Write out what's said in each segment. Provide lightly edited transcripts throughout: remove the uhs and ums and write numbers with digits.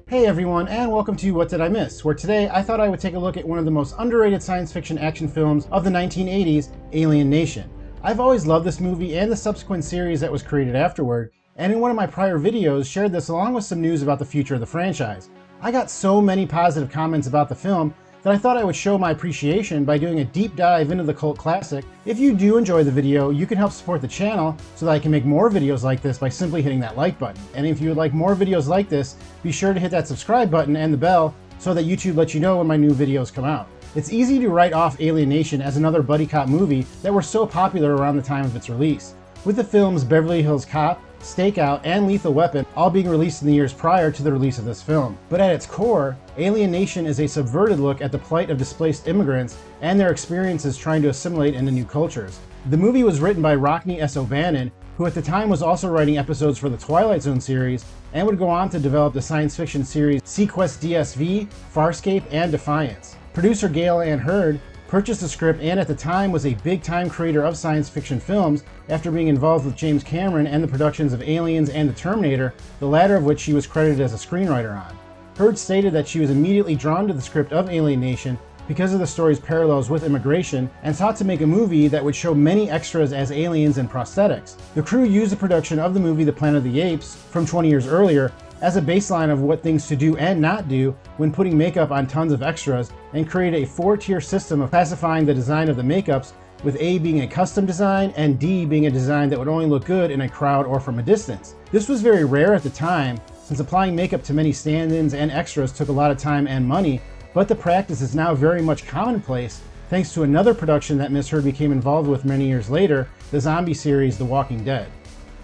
Hey everyone, and welcome to What Did I Miss?, where today I thought I would take a look at one of the most underrated science fiction action films of the 1980s, Alien Nation. I've always loved this movie and the subsequent series that was created afterward, and in one of my prior videos shared this along with some news about the future of the franchise. I got so many positive comments about the film that I thought I would show my appreciation by doing a deep dive into the cult classic. If you do enjoy the video, you can help support the channel so that I can make more videos like this by simply hitting that like button. And if you would like more videos like this, be sure to hit that subscribe button and the bell so that YouTube lets you know when my new videos come out. It's easy to write off Alien Nation as another buddy cop movie that were so popular around the time of its release, with the films Beverly Hills Cop, Stakeout, and Lethal Weapon all being released in the years prior to the release of this film. But at its core, Alien Nation is a subverted look at the plight of displaced immigrants and their experiences trying to assimilate into new cultures. The movie was written by Rockne S. O'Bannon, who at the time was also writing episodes for the Twilight Zone series, and would go on to develop the science fiction series Sequest DSV, Farscape, and Defiance. Producer Gail Ann Hurd purchased the script and at the time was a big-time creator of science fiction films after being involved with James Cameron and the productions of Aliens and The Terminator, the latter of which she was credited as a screenwriter on. Hurd stated that she was immediately drawn to the script of Alien Nation because of the story's parallels with immigration and sought to make a movie that would show many extras as aliens and prosthetics. The crew used the production of the movie The Planet of the Apes from 20 years earlier as a baseline of what things to do and not do when putting makeup on tons of extras, and created a 4-tier system of classifying the design of the makeups, with A being a custom design and D being a design that would only look good in a crowd or from a distance. This was very rare at the time, since applying makeup to many stand-ins and extras took a lot of time and money, but the practice is now very much commonplace thanks to another production that Ms. Hurd became involved with many years later, the zombie series The Walking Dead.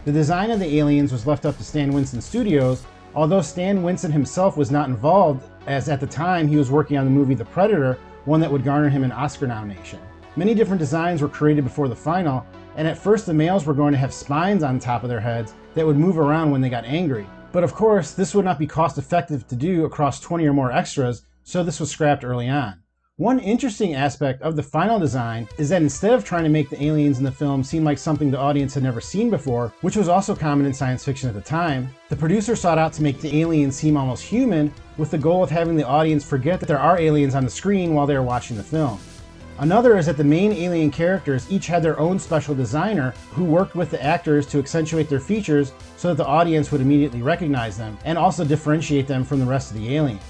The design of the aliens was left up to Stan Winston Studios, although Stan Winston himself was not involved, as at the time he was working on the movie The Predator, one that would garner him an Oscar nomination. Many different designs were created before the final, and at first the males were going to have spines on top of their heads that would move around when they got angry. But of course, this would not be cost effective to do across 20 or more extras, so this was scrapped early on. One interesting aspect of the final design is that instead of trying to make the aliens in the film seem like something the audience had never seen before, which was also common in science fiction at the time, the producer sought out to make the aliens seem almost human, with the goal of having the audience forget that there are aliens on the screen while they are watching the film. Another is that the main alien characters each had their own special designer who worked with the actors to accentuate their features so that the audience would immediately recognize them, and also differentiate them from the rest of the aliens.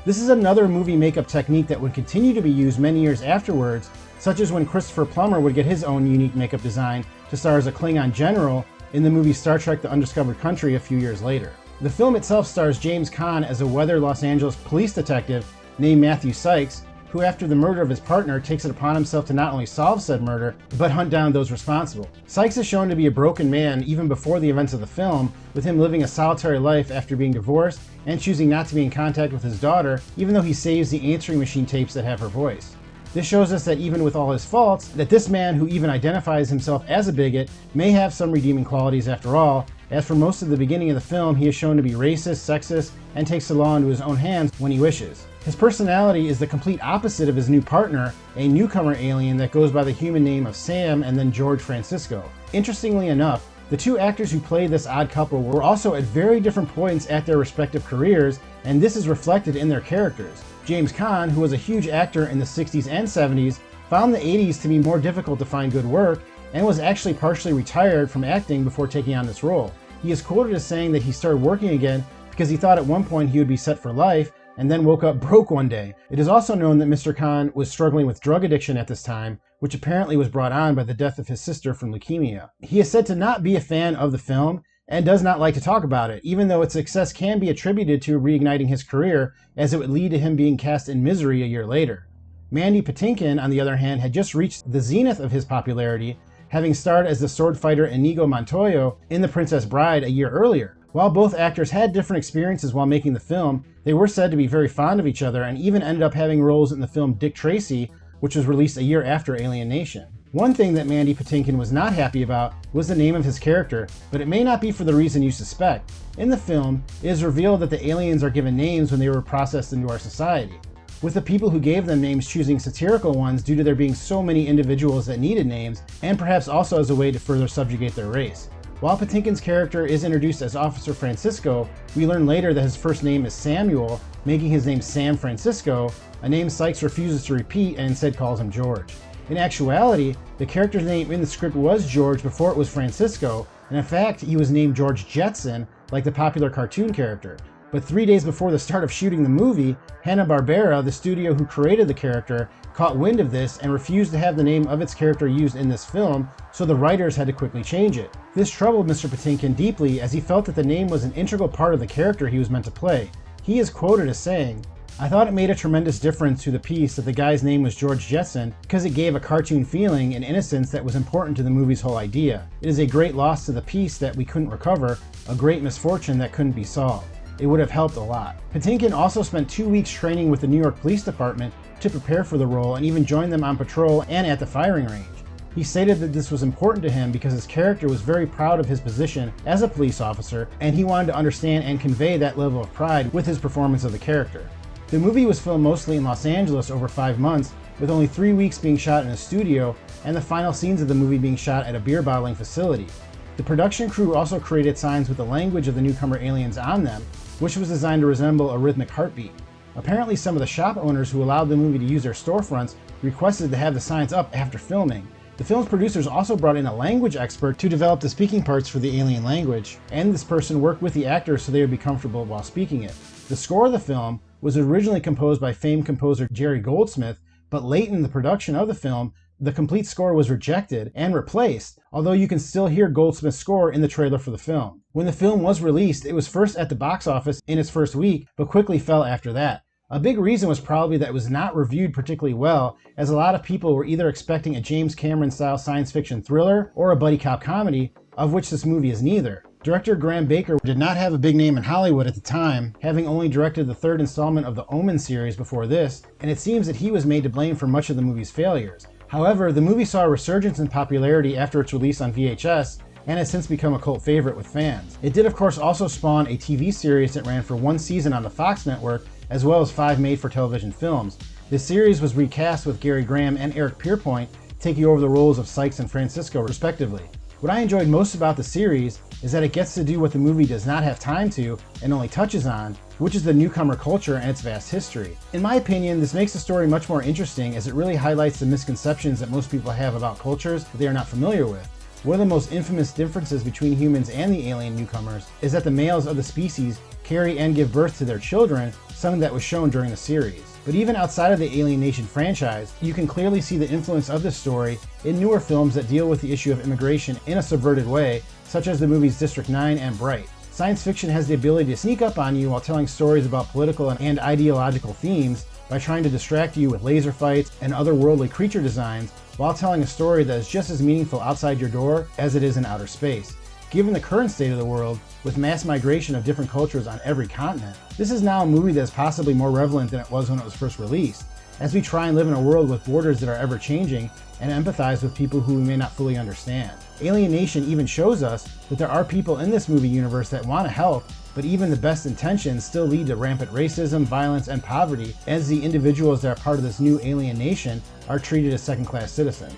This is another movie makeup technique that would continue to be used many years afterwards, such as when Christopher Plummer would get his own unique makeup design to star as a Klingon general in the movie Star Trek: The Undiscovered Country a few years later. The film itself stars James Caan as a weathered Los Angeles police detective named Matthew Sykes, who after the murder of his partner takes it upon himself to not only solve said murder, but hunt down those responsible. Sykes is shown to be a broken man even before the events of the film, with him living a solitary life after being divorced and choosing not to be in contact with his daughter, even though he saves the answering machine tapes that have her voice. This shows us that even with all his faults, that this man who even identifies himself as a bigot may have some redeeming qualities after all, as for most of the beginning of the film he is shown to be racist, sexist, and takes the law into his own hands when he wishes. His personality is the complete opposite of his new partner, a newcomer alien that goes by the human name of Sam and then George Francisco. Interestingly enough, the two actors who played this odd couple were also at very different points at their respective careers, and this is reflected in their characters. James Caan, who was a huge actor in the 60s and 70s, found the 80s to be more difficult to find good work, and was actually partially retired from acting before taking on this role. He is quoted as saying that he started working again because he thought at one point he would be set for life, and then woke up broke one day. It is also known that Mr. Caan was struggling with drug addiction at this time, which apparently was brought on by the death of his sister from leukemia. He is said to not be a fan of the film, and does not like to talk about it, even though its success can be attributed to reigniting his career, as it would lead to him being cast in Misery a year later. Mandy Patinkin, on the other hand, had just reached the zenith of his popularity, having starred as the sword fighter Inigo Montoya in The Princess Bride a year earlier. While both actors had different experiences while making the film, they were said to be very fond of each other and even ended up having roles in the film Dick Tracy, which was released a year after Alien Nation. One thing that Mandy Patinkin was not happy about was the name of his character, but it may not be for the reason you suspect. In the film, it is revealed that the aliens are given names when they were processed into our society, with the people who gave them names choosing satirical ones due to there being so many individuals that needed names, and perhaps also as a way to further subjugate their race. While Patinkin's character is introduced as Officer Francisco, we learn later that his first name is Samuel, making his name Sam Francisco, a name Sykes refuses to repeat and instead calls him George. In actuality, the character's name in the script was George before it was Francisco, and in fact, he was named George Jetson, like the popular cartoon character. But 3 days before the start of shooting the movie, Hanna-Barbera, the studio who created the character, caught wind of this and refused to have the name of its character used in this film, so the writers had to quickly change it. This troubled Mr. Patinkin deeply as he felt that the name was an integral part of the character he was meant to play. He is quoted as saying, "I thought it made a tremendous difference to the piece that the guy's name was George Jetson because it gave a cartoon feeling and innocence that was important to the movie's whole idea. It is a great loss to the piece that we couldn't recover, a great misfortune that couldn't be solved. It would have helped a lot." Patinkin also spent 2 weeks training with the New York Police Department to prepare for the role and even joined them on patrol and at the firing range. He stated that this was important to him because his character was very proud of his position as a police officer, and he wanted to understand and convey that level of pride with his performance of the character. The movie was filmed mostly in Los Angeles over 5 months, with only 3 weeks being shot in a studio and the final scenes of the movie being shot at a beer bottling facility. The production crew also created signs with the language of the newcomer aliens on them, which was designed to resemble a rhythmic heartbeat. Apparently, some of the shop owners who allowed the movie to use their storefronts requested to have the signs up after filming. The film's producers also brought in a language expert to develop the speaking parts for the alien language, and this person worked with the actors so they would be comfortable while speaking it. The score of the film was originally composed by famed composer Jerry Goldsmith, but late in the production of the film, the complete score was rejected and replaced, although you can still hear Goldsmith's score in the trailer for the film. When the film was released, it was first at the box office in its first week, but quickly fell after that. A big reason was probably that it was not reviewed particularly well, as a lot of people were either expecting a James Cameron-style science fiction thriller or a buddy cop comedy, of which this movie is neither. Director Graham Baker did not have a big name in Hollywood at the time, having only directed the third installment of the Omen series before this, and it seems that he was made to blame for much of the movie's failures. However, the movie saw a resurgence in popularity after its release on VHS, and has since become a cult favorite with fans. It did of course also spawn a TV series that ran for 1 season on the Fox network, as well as 5 made-for-television films. This series was recast with Gary Graham and Eric Pierpoint taking over the roles of Sykes and Francisco respectively. What I enjoyed most about the series is that it gets to do what the movie does not have time to and only touches on, which is the newcomer culture and its vast history. In my opinion, this makes the story much more interesting as it really highlights the misconceptions that most people have about cultures that they are not familiar with. One of the most infamous differences between humans and the alien newcomers is that the males of the species carry and give birth to their children, something that was shown during the series. But even outside of the Alien Nation franchise, you can clearly see the influence of this story in newer films that deal with the issue of immigration in a subverted way, such as the movies District 9 and Bright. Science fiction has the ability to sneak up on you while telling stories about political and ideological themes by trying to distract you with laser fights and otherworldly creature designs while telling a story that is just as meaningful outside your door as it is in outer space. Given the current state of the world, with mass migration of different cultures on every continent, this is now a movie that is possibly more relevant than it was when it was first released, as we try and live in a world with borders that are ever changing and empathize with people who we may not fully understand. Alien Nation even shows us that there are people in this movie universe that want to help, but even the best intentions still lead to rampant racism, violence, and poverty, as the individuals that are part of this new alien nation are treated as second-class citizens.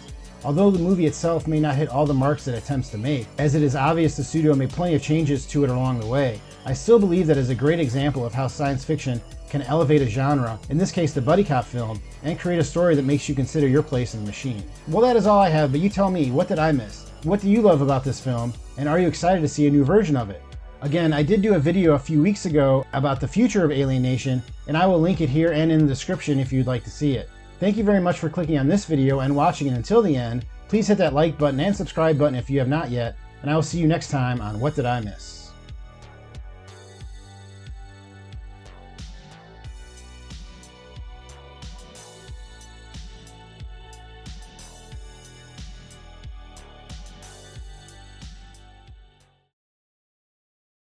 Although the movie itself may not hit all the marks it attempts to make, as it is obvious the studio made plenty of changes to it along the way, I still believe that it is a great example of how science fiction can elevate a genre, in this case the buddy cop film, and create a story that makes you consider your place in the machine. Well, that is all I have, but you tell me, what did I miss? What do you love about this film, and are you excited to see a new version of it? Again, I did do a video a few weeks ago about the future of Alien Nation, and I will link it here and in the description if you'd like to see it. Thank you very much for clicking on this video and watching it until the end. Please hit that like button and subscribe button if you have not yet, and I will see you next time on What Did I Miss?